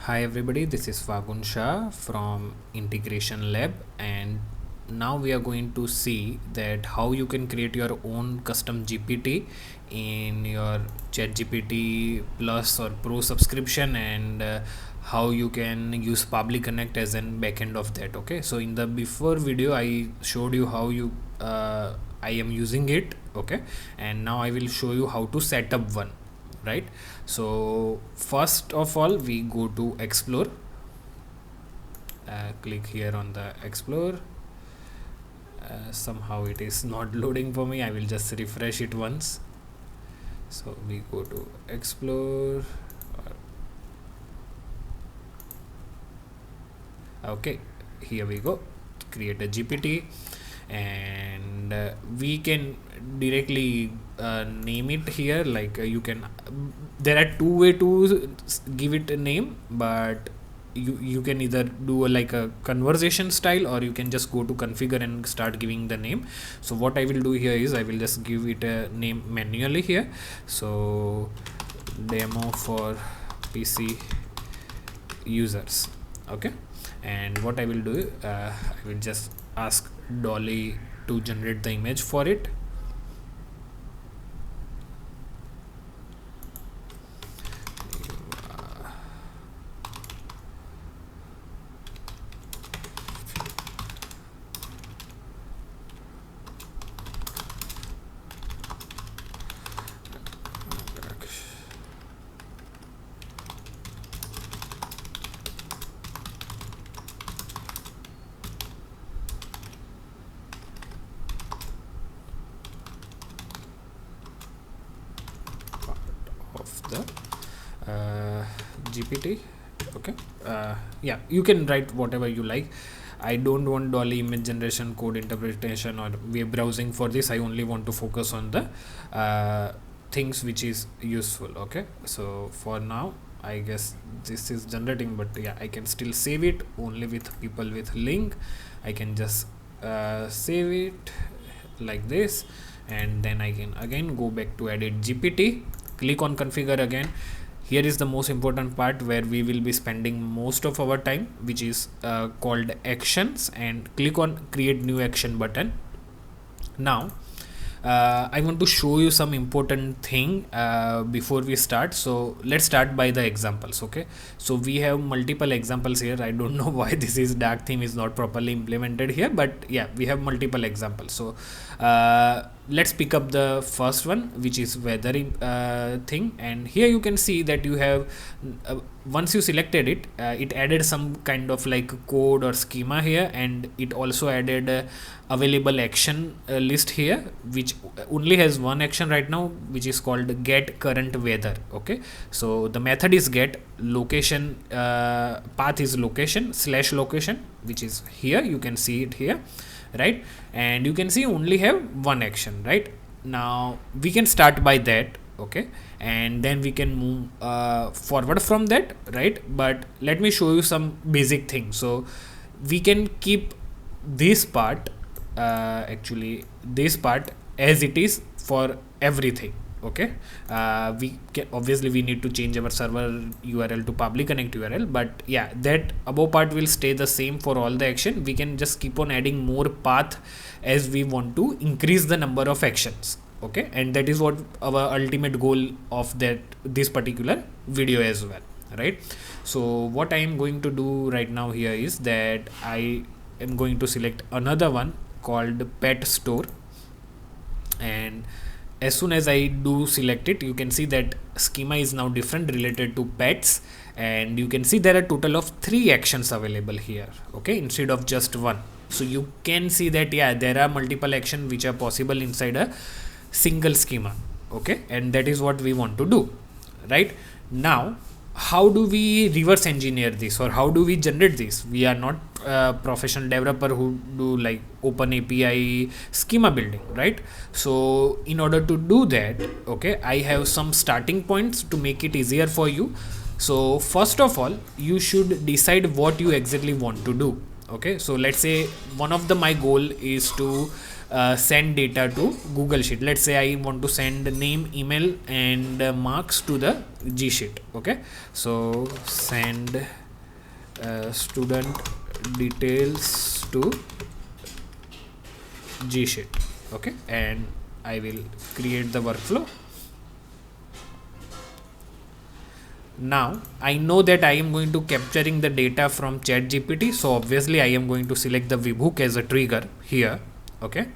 Hi everybody, this is Fagun Shah from Integration Lab, and now we are going to see that how you can create your own custom GPT in your ChatGPT Plus or Pro subscription, and how you can use Pabbly Connect as an backend of that. Okay, so in the before video I showed you how you I am using it. Okay, and now I will show you how to set up one. Right, so first of all we go to explore, click here on the explore. Somehow it is not loading for me. I will just refresh it once. So we go to explore. Okay, here we go, create a GPT, and we can directly name it here. Like you can there are two way to give it a name, but you can either do like a conversation style, or you can just go to configure and start giving the name. So what I will do here is I will just give it a name manually here. So demo for PC users. Okay, and what I will do, I will just ask Dolly to generate the image for it. Of the GPT. Okay, yeah, you can write whatever you like. I don't want Dolly image generation, code interpretation, or web browsing for this. I only want to focus on the things which is useful. Okay, so for now I guess this is generating, but yeah, I can still save it only with people with link. I can just save it like this, and then I can again go back to edit GPT, click on configure again. Here is the most important part where we will be spending most of our time, which is called actions, and click on create new action button. Now I want to show you some important thing before we start. So let's start by the examples. Okay, so we have multiple examples here. I don't know why this is dark theme is not properly implemented here, but yeah, we have multiple examples. So let's pick up the first one, which is weather thing, and here you can see that you have once you selected it, it added some kind of like code or schema here, and it also added available action list here, which only has one action right now, which is called get current weather. Okay, so the method is get location, path is location / location, which is here. You can see it here, right? And you can see only have one action. Right, now we can start by that. Okay, and then we can move forward from that, right? But let me show you some basic things. So we can keep this part, actually this part as it is for everything. Okay, we can obviously we need to change our server URL to Pabbly Connect URL, but yeah, that above part will stay the same for all the action. We can just keep on adding more path as we want to increase the number of actions. Okay, and that is what our ultimate goal of this particular video as well, right? So what I am going to do right now here is that I am going to select another one called pet store, and as soon as I do select it, you can see that schema is now different related to pets, and you can see there are total of 3 actions available here. Okay, instead of just one. So you can see that yeah, there are multiple actions which are possible inside a single schema. Okay, and that is what we want to do. Right, now how do we reverse engineer this, or how do we generate this? We are not professional developer who do like open API schema building, right? So in order to do that, okay, I have some starting points to make it easier for you. So first of all, you should decide what you exactly want to do. Okay, so let's say one of my goal is to send data to Google Sheet. Let's say I want to send name, email, and marks to the G Sheet. Okay, so send student details to G Sheet. Okay, and I will create the workflow. Now I know that I am going to capturing the data from ChatGPT, so obviously I am going to select the webhook as a trigger here. Okay,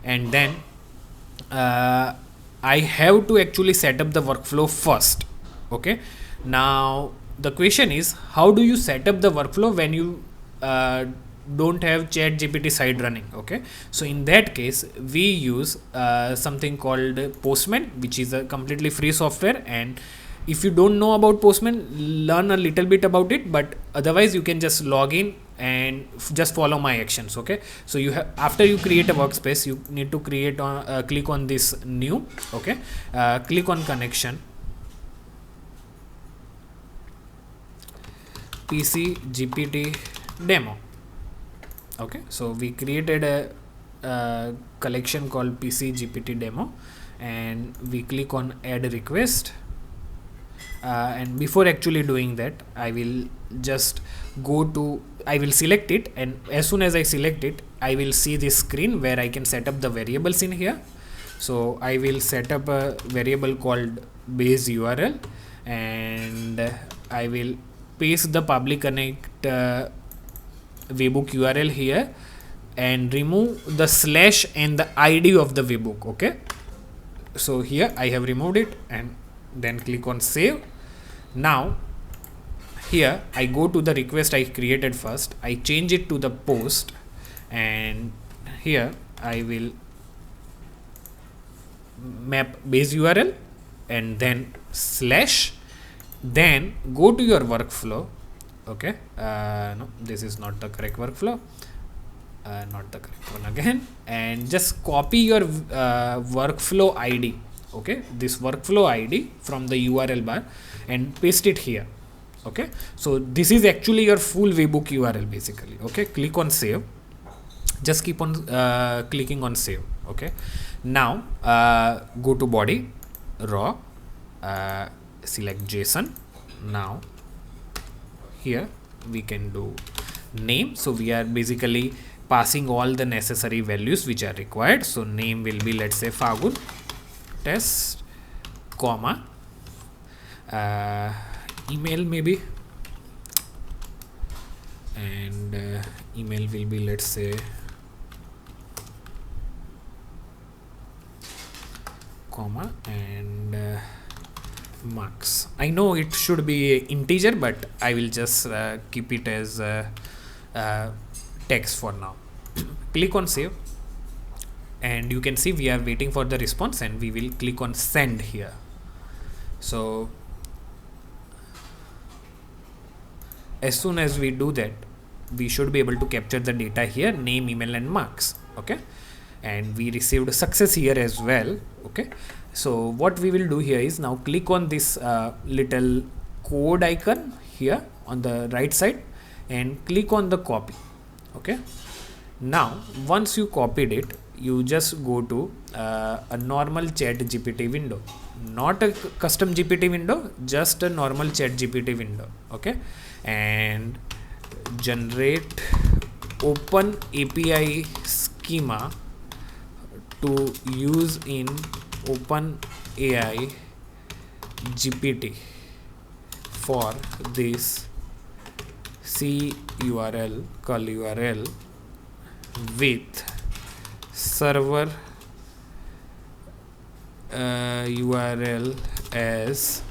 and then I have to actually set up the workflow first. Okay, now the question is, how do you set up the workflow when you don't have ChatGPT side running? Okay, so in that case we use something called Postman, which is a completely free software, and if you don't know about Postman, learn a little bit about it, but otherwise you can just log in and just follow my actions. Okay, so you have, after you create a workspace, you need to create on click on this new. Okay, click on connection, PC GPT demo. Okay, so we created a collection called PC GPT demo, and we click on add request. And before actually doing that, I will just I will select it, and as soon as I select it, I will see this screen where I can set up the variables in here. So I will set up a variable called base URL, and I will paste the Pabbly Connect webhook URL here and remove the slash and the ID of the webhook. Okay, so here I have removed it, and then click on save. Now here I go to the request I created first, I change it to the post, and here I will map base URL and then slash, then go to your workflow. Okay, no, this is not the correct workflow, not the correct one again, and just copy your workflow ID. Okay, this workflow ID from the URL bar and paste it here. Okay, so this is actually your full webhook URL basically. Okay, click on save, just keep on clicking on save. Okay, now go to body, raw, select JSON. Now here we can do name, so we are basically passing all the necessary values which are required. So name will be, let's say, Fagun test, comma, email maybe, and email will be, let's say, comma, and marks. I know it should be integer, but I will just keep it as text for now. Click on save, and you can see we are waiting for the response, and we will click on send here. So as soon as we do that, we should be able to capture the data here, name, email, and marks. Okay, and we received a success here as well. Okay, so what we will do here is, now click on this little code icon here on the right side and click on the copy. Okay, now once you copied it, you just go to a normal chat GPT window, not a custom GPT window, just a normal chat GPT window. Okay, and generate open API schema to use in open AI GPT for this C URL, call URL with server URL as,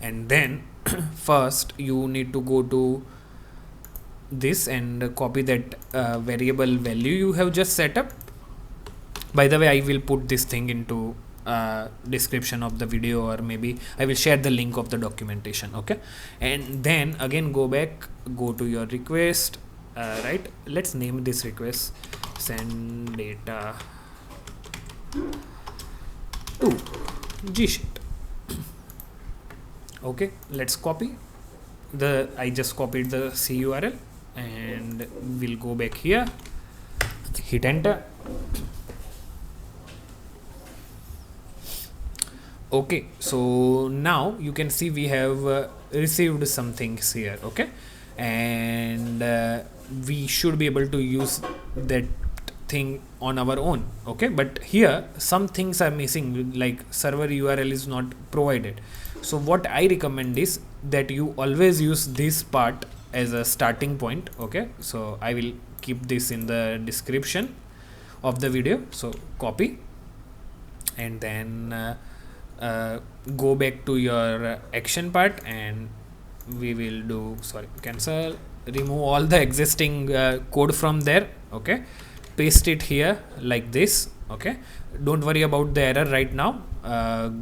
and then first you need to go to this and copy that variable value you have just set up. By the way, I will put this thing into description of the video, or maybe I will share the link of the documentation. Okay, and then again go back, go to your request, right, let's name this request send data to G Sheet. Okay, let's copy the, I just copied the C URL, and we'll go back here, hit enter. Okay, so now you can see we have received some things here. Okay, and we should be able to use that thing on our own. Okay, but here some things are missing, like server URL is not provided. So what I recommend is that you always use this part as a starting point. Okay, so I will keep this in the description of the video. So copy, and then go back to your action part, and we will do, sorry, cancel, remove all the existing code from there. Okay, paste it here like this. Okay, don't worry about the error right now.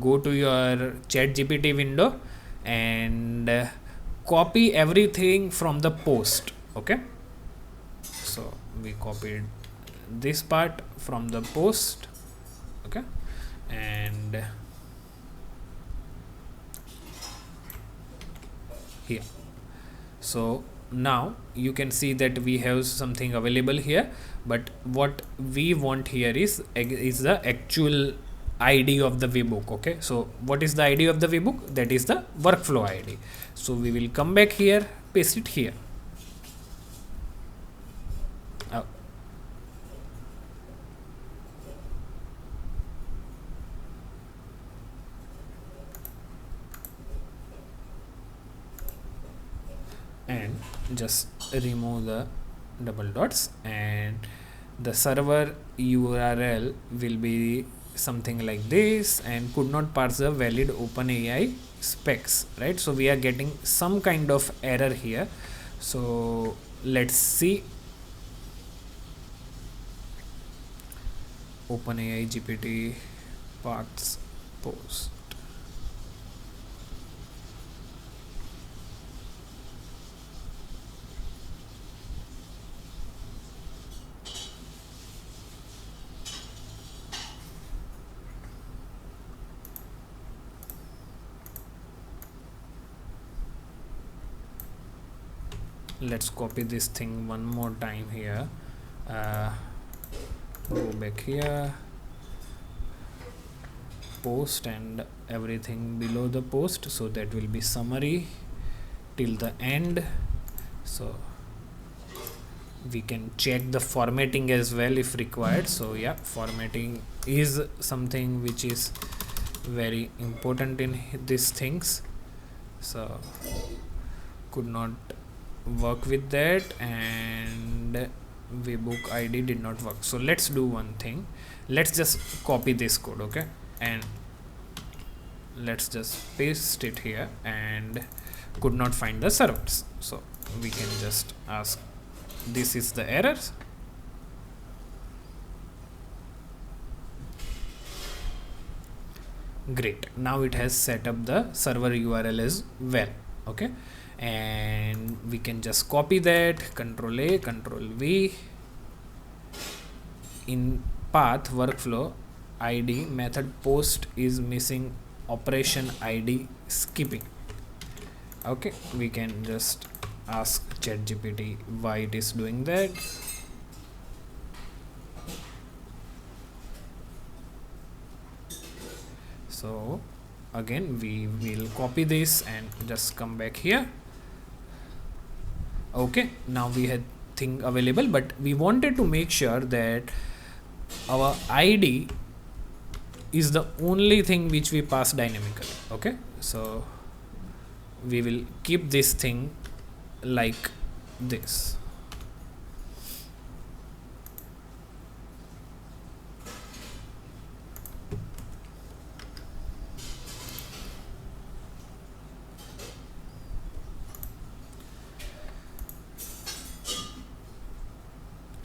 Go to your chat GPT window and copy everything from the post. Okay, so we copied this part from the post. Okay, and here, so now you can see that we have something available here, but what we want here is the actual ID of the webhook. Okay, so what is the ID of the webhook? That is the workflow ID. So we will come back here, paste it here. And just remove the double dots, and the server URL will be something like this, and could not parse the valid OpenAI specs, right? So we are getting some kind of error here. So let's see. OpenAI GPT parts post. Let's copy this thing one more time here. Go back here, post, and everything below the post, so that will be summary till the end. So we can check the formatting as well if required. So yeah, formatting is something which is very important in these things. So could not work with that, and webhook ID did not work. So let's do one thing. Let's just copy this code. Okay, and let's just paste it here, and could not find the servers. So we can just ask, this is the errors. Great, now it has set up the server URL as well. Okay, and we can just copy that, Control A, Control V. In path workflow ID method post is missing operation ID skipping. Okay, we can just ask ChatGPT why it is doing that. So again we will copy this and just come back here. Okay, now we had thing available, but we wanted to make sure that our ID is the only thing which we pass dynamically. Okay, so we will keep this thing like this.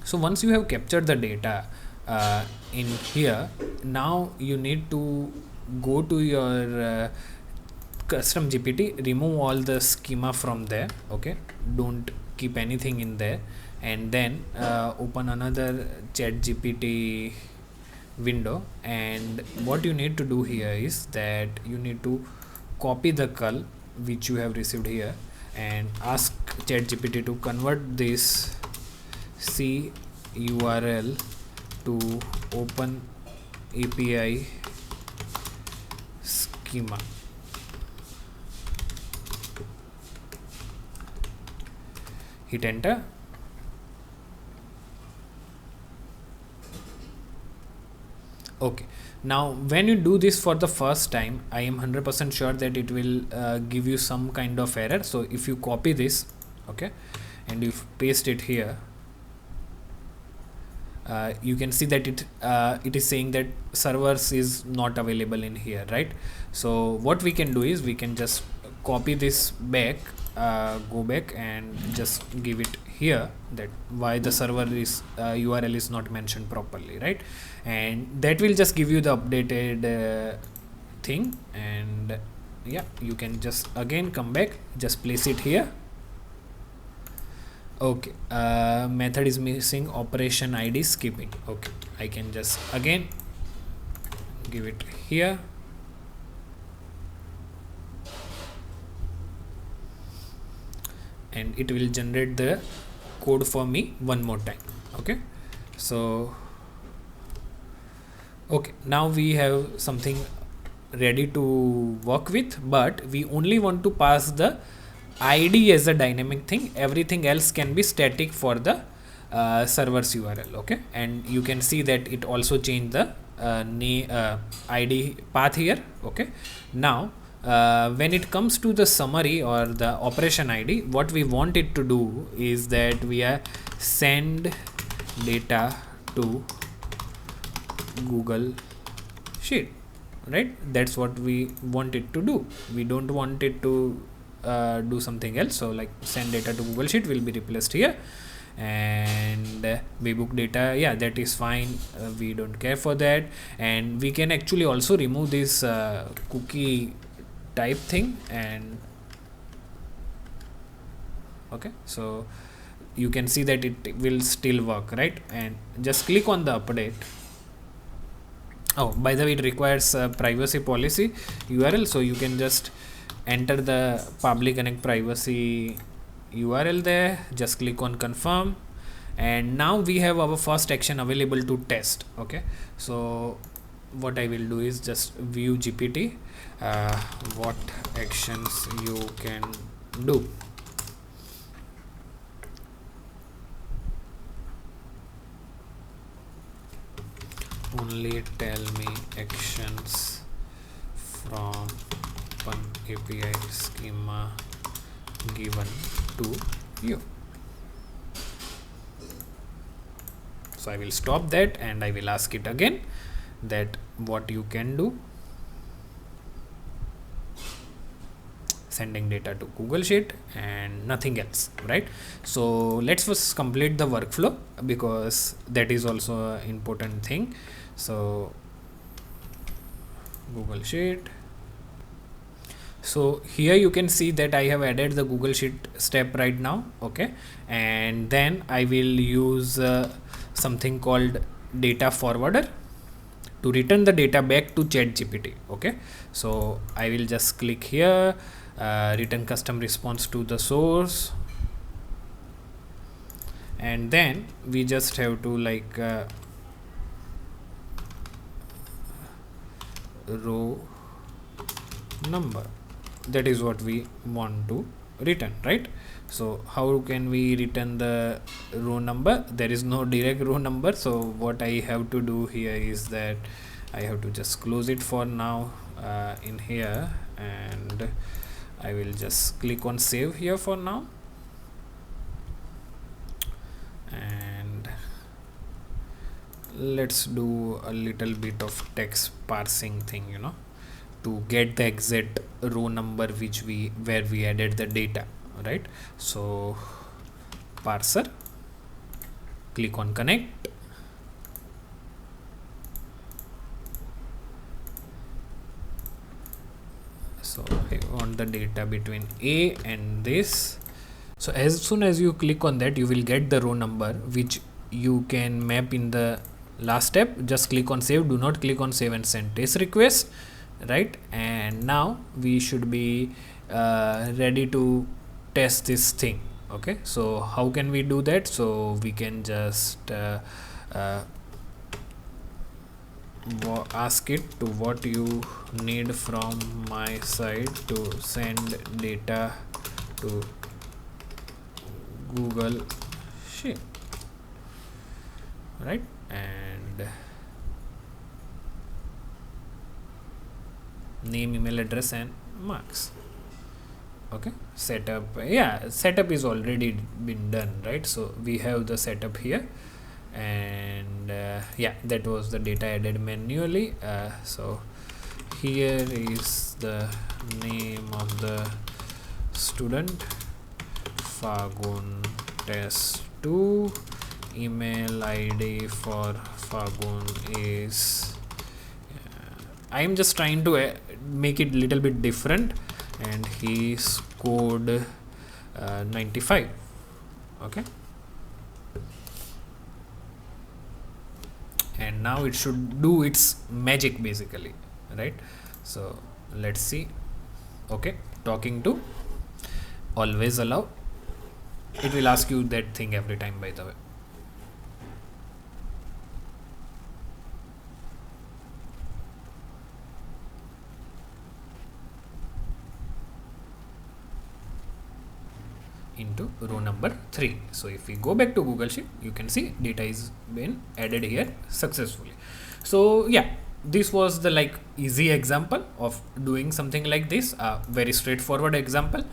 So once you have captured the data in here, now you need to go to your custom GPT, remove all the schema from there. Okay, don't keep anything in there, and then open another chat GPT window, and what you need to do here is that you need to copy the call which you have received here and ask ChatGPT to convert this C URL to open API schema. Hit enter. Okay, now when you do this for the first time, I am 100% sure that it will give you some kind of error. So if you copy this, okay, and you paste it here, you can see that it is saying that servers is not available in here, right? So what we can do is we can just copy this back, go back and just give it here, that why the server is URL is not mentioned properly, right? And that will just give you the updated thing. And yeah, you can just again come back, just place it here. Okay, method is missing operation ID skipping. Okay, I can just again give it here. And it will generate the code for me one more time. Okay, so okay, now we have something ready to work with, but we only want to pass the ID as a dynamic thing. Everything else can be static for the server's URL. Okay, and you can see that it also changed the ID path here. Okay, now when it comes to the summary or the operation ID, what we want it to do is that we are send data to Google Sheet, right? That's what we want it to do. We don't want it to do something else. So like send data to Google Sheet will be replaced here. And webhook data, yeah, that is fine. We don't care for that. And we can actually also remove this cookie type thing. And okay, so you can see that it will still work, right? And just click on the update. Oh, by the way, it requires privacy policy URL, so you can just enter the Pabbly Connect privacy URL there. Just click on confirm, and now we have our first action available to test. Okay, so what I will do is just view GPT, what actions you can do. Only tell me actions from one API schema given to you. So I will stop that and I will ask it again that what you can do. Sending data to Google Sheet and nothing else, right? So let's first complete the workflow, because that is also an important thing. So Google Sheet. So here you can see that I have added the Google Sheet step right now. Okay, and then I will use something called data forwarder to return the data back to ChatGPT. Okay, so I will just click here, return custom response to the source, and then we just have to like row number. That is what we want to return, right? So how can we return the row number? There is no direct row number, so what I have to do here is that I have to just close it for now in here, and I will just click on save here for now. And let's do a little bit of text parsing thing, you know, to get the exact row number where we added the data, right? So parser, click on connect, so I want the data between A and this. So as soon as you click on that, you will get the row number which you can map in the last step. Just click on save, do not click on save and send test request, right? And now we should be ready to test this thing. Okay, so how can we do that? So we can just uh, ask it to what you need from my side to send data to Google Sheet, right? And name, email address, and marks. Okay, setup, yeah, setup is already been done, right? So we have the setup here, and yeah, that was the data added manually. So here is the name of the student, Fagun test 2, email ID for Fagun is, I am just trying to make it little bit different, and he scored 95. Okay, and now it should do its magic basically, right? So let's see. Okay, talking to, always allow. It will ask you that thing every time, by the way. Into row number 3. So if we go back to Google Sheet, you can see data is been added here successfully. So yeah, this was the like easy example of doing something like this, very straightforward example.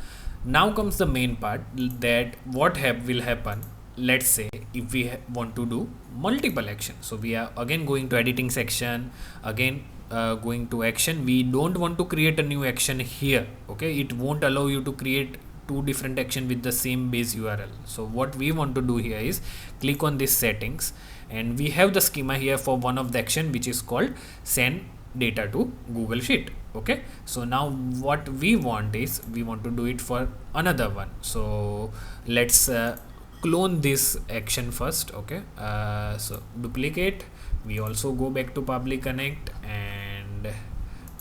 Now comes the main part, that what will happen. Let's say if we want to do multiple actions, so we are again going to editing section, again going to action. We don't want to create a new action here. Okay, it won't allow you to create two different action with the same base URL. So what we want to do here is click on this settings, and we have the schema here for one of the action, which is called send data to Google Sheet. Okay, so now what we want is we want to do it for another one. So let's clone this action first. Okay, so duplicate, we also go back to Pabbly Connect, and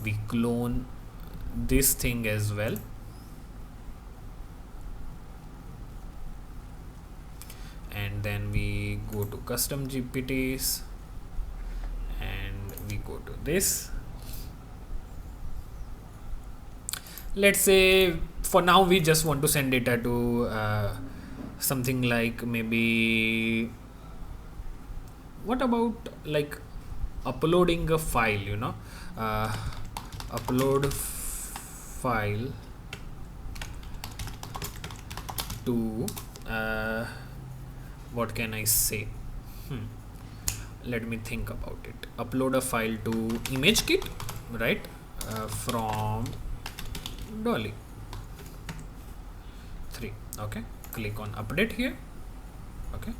we clone this thing as well. And then we go to custom GPTs, and we go to this. Let's say for now we just want to send data to something like, maybe, what about like uploading a file, upload file to what can I say? Let me think about it. Upload a file to image kit, right? From Dolly 3. Okay, click on update here. Okay,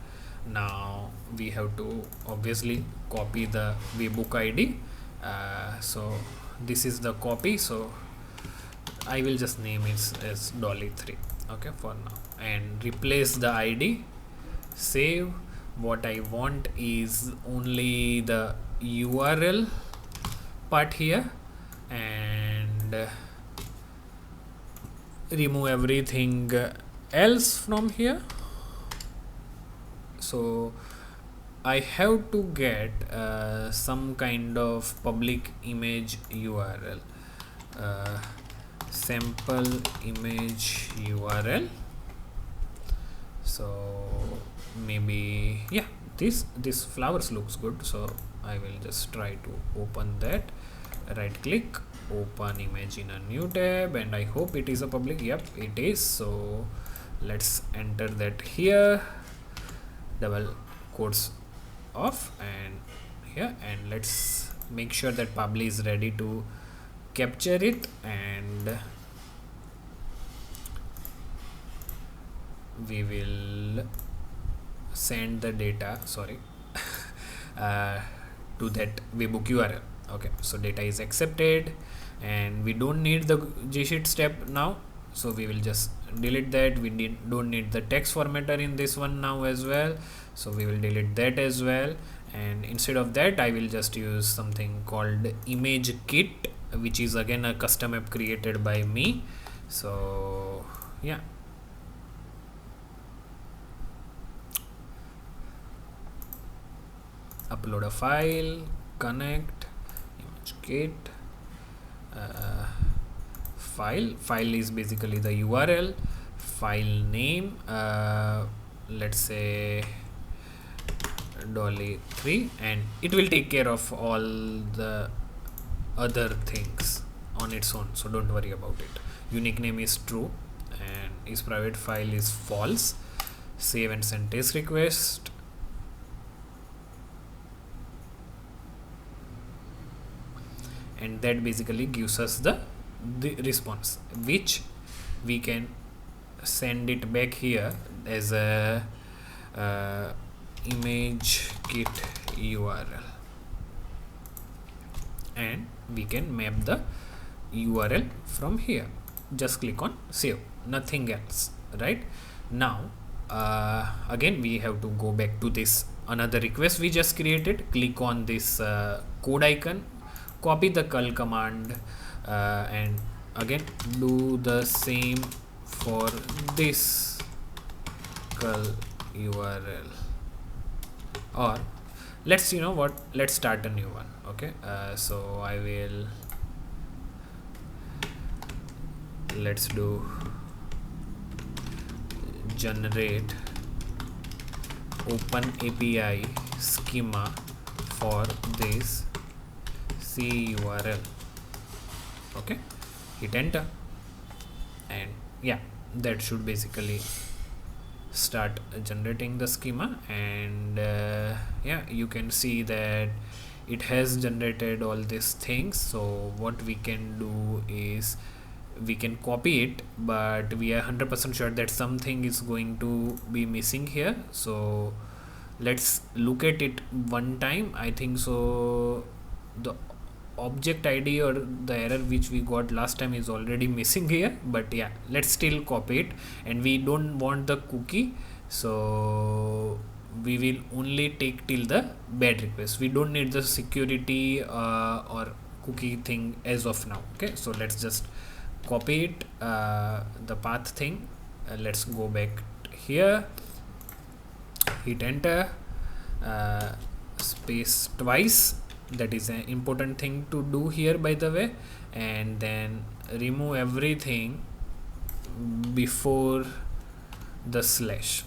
now we have to obviously copy the webbook ID. So this is the copy, so I will just name it as Dolly 3. Okay, for now, and replace the ID. Save. What I want is only the URL part here, and remove everything else from here. So I have to get some kind of public image URL, sample image URL. So maybe, yeah, this flowers looks good, so I will just try to open that. Right click, open image in a new tab, and I hope it is a public. Yep, it is. So let's enter that here, double quotes off, and here, and let's make sure that Pabbly is ready to capture it, and we will send the data, sorry, to that webbook URL. Okay, so data is accepted, and we don't need the gsheet step now, so we will just delete that. We don't need the text formatter in this one now as well, so we will delete that as well. And instead of that, I will just use something called image kit, which is again a custom app created by me. So yeah, upload a file, connect, image kit, file is basically the URL, file name, let's say Dolly 3, and it will take care of all the other things on its own, so don't worry about it. Unique name is true and is private file is false. Save and send test request. And that basically gives us the response, which we can send it back here as a image kit URL, and we can map the URL from here. Just click on save, nothing else. Right now, again we have to go back to this another request we just created. Click on this code icon, copy the curl command, and again do the same for this curl URL, or let's start a new one. Okay, so I will, let's do generate open API schema for this C URL. Okay, hit enter, and yeah, that should basically start generating the schema. And yeah, you can see that it has generated all these things. So what we can do is we can copy it, but we are 100% sure that something is going to be missing here. So let's look at it one time. I think so the object ID or the error which we got last time is already missing here, but yeah, let's still copy it. And we don't want the cookie, so we will only take till the bad request. We don't need the security or cookie thing as of now. Okay, so let's just copy it, the path thing. Let's go back here, hit enter, space twice. That is an important thing to do here, by the way. And then remove everything before the slash.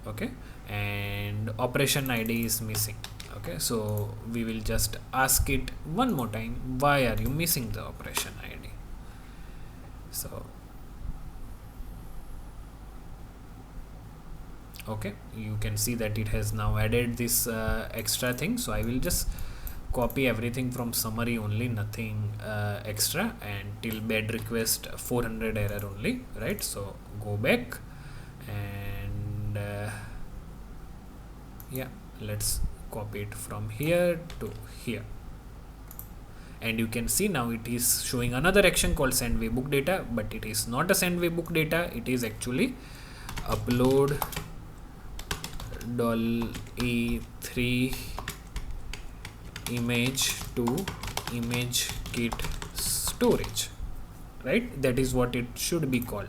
Okay, and operation ID is missing. Okay, so we will just ask it one more time, why are you missing the operation ID? So okay, you can see that it has now added this extra thing. So I will just copy everything from summary only, nothing extra, and till bad request 400 error only. Right, so go back and yeah, let's copy it from here to here. And you can see now it is showing another action called send webhook data, but it is not a send webhook data. It is actually upload Dolly 3 image to image kit storage. Right, that is what it should be called.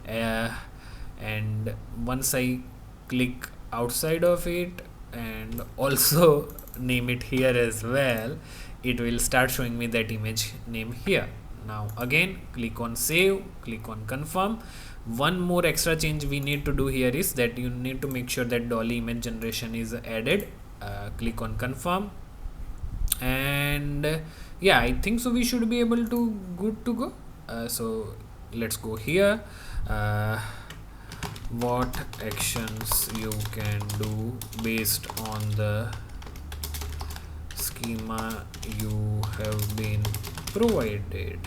And once I click outside of it and also name it here as well, it will start showing me that image name here. Now again, click on save, click on confirm. One more extra change we need to do here is that you need to make sure that Dolly image generation is added. Click on confirm, and yeah, I think so we should be able to good to go. So let's go here. What actions you can do based on the schema you have been provided.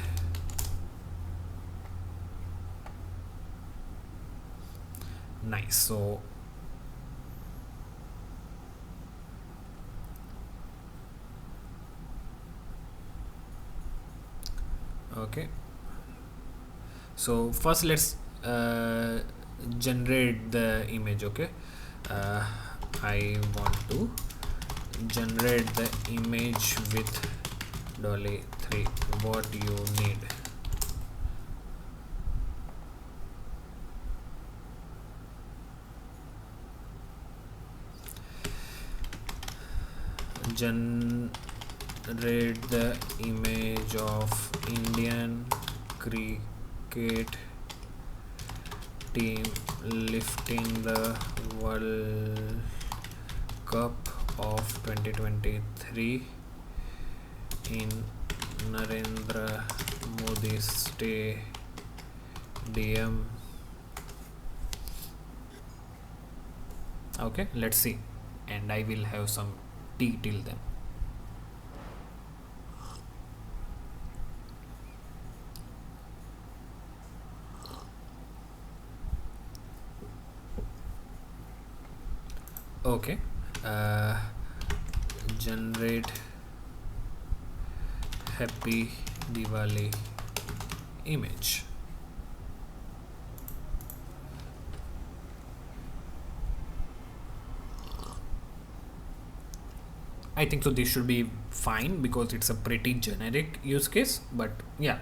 Nice. So okay, so first let's generate the image. Okay, I want to generate the image with Dolly 3. What you need? generate the image of Indian cricket team lifting the World Cup of 2023 in Narendra Modi Stadium. Okay, let's see, and I will have some tea till then. Okay, generate happy Diwali image. I think so this should be fine because it's a pretty generic use case, but yeah,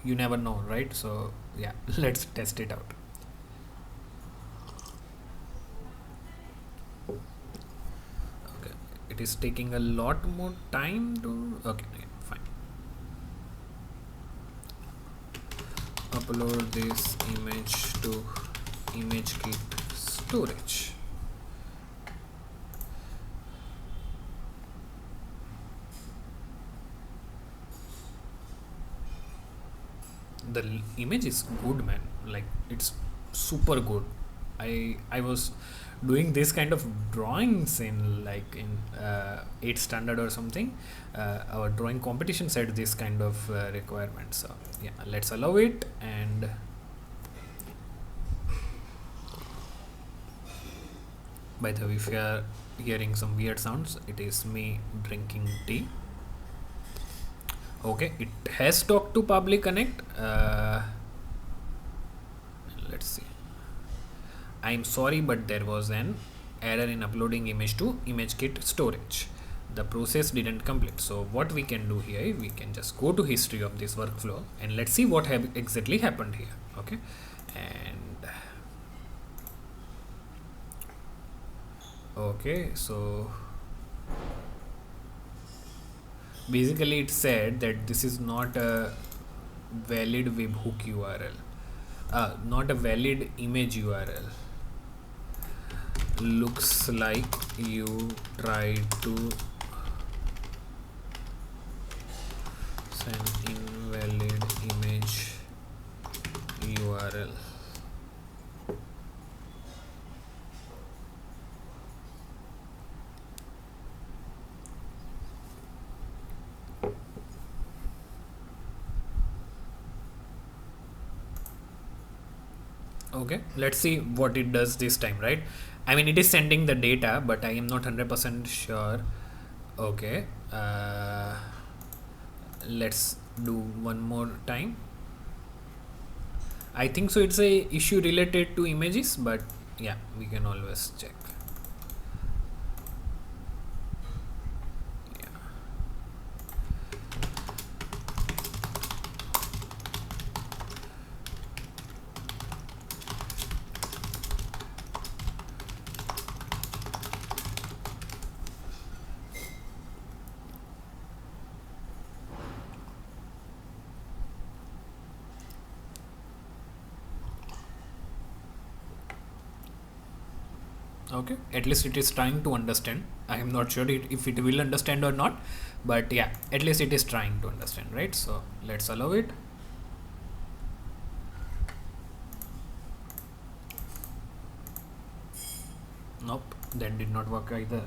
you never know, right? So yeah, let's test it out. Okay, it is taking a lot more time to, okay, fine. Upload this image to ImageKit storage. The image is good, man, like it's super good. I was doing this kind of drawings in like in 8th standard or something. Our drawing competition set this kind of requirement, so yeah, let's allow it. And by the way, if you are hearing some weird sounds, it is me drinking tea. Okay, it has talked to Pabbly Connect. Let's see. I'm sorry, but there was an error in uploading image to ImageKit storage. The process didn't complete. So what we can do here, we can just go to history of this workflow and let's see what exactly happened here. Okay, and okay, so basically it said that this is not a valid webhook URL, not a valid image URL. Looks like you tried to send invalid image URL. Okay, let's see what it does this time, right? I mean, it is sending the data, but I am not 100% sure. Okay, let's do one more time. I think so it's a issue related to images, but yeah, we can always check. Okay, at least it is trying to understand. I am not sure if it will understand or not, but yeah, at least it is trying to understand, right? So let's allow it. Nope, that did not work either.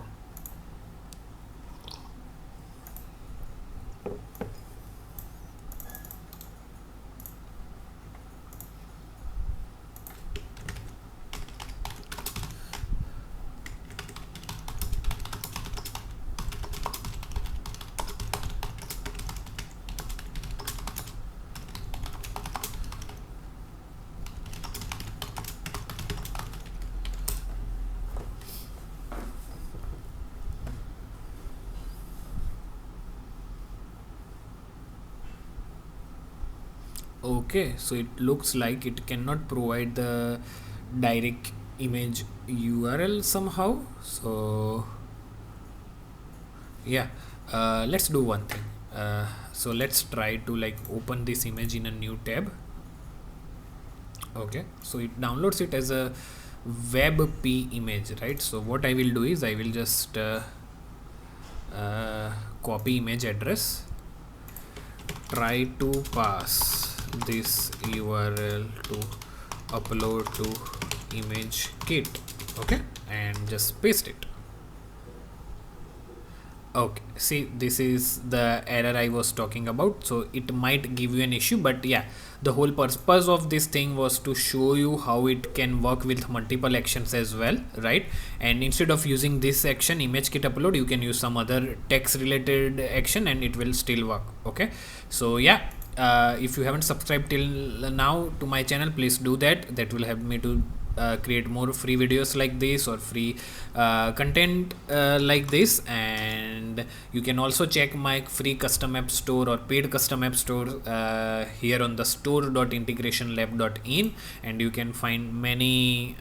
Okay, so it looks like it cannot provide the direct image URL somehow. So Yeah, let's do one thing. So let's try to like open this image in a new tab. Okay, so it downloads it as a WebP image, right? So what I will do is I will just copy image address, try to pass this URL to upload to image kit. Okay, and just paste it. Okay, see, this is the error I was talking about, so it might give you an issue, but yeah, the whole purpose of this thing was to show you how it can work with multiple actions as well, right? And instead of using this action image kit upload, you can use some other text related action and it will still work. Okay, so yeah, if you haven't subscribed till now to my channel, please do that. That will help me to create more free videos like this, or free content like this. And you can also check my free custom app store or paid custom app store here on the store.integrationlab.in, and you can find many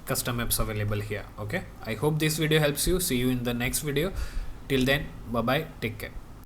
custom apps available here. Okay, I hope this video helps you. See you in the next video. Till then, bye bye, take care.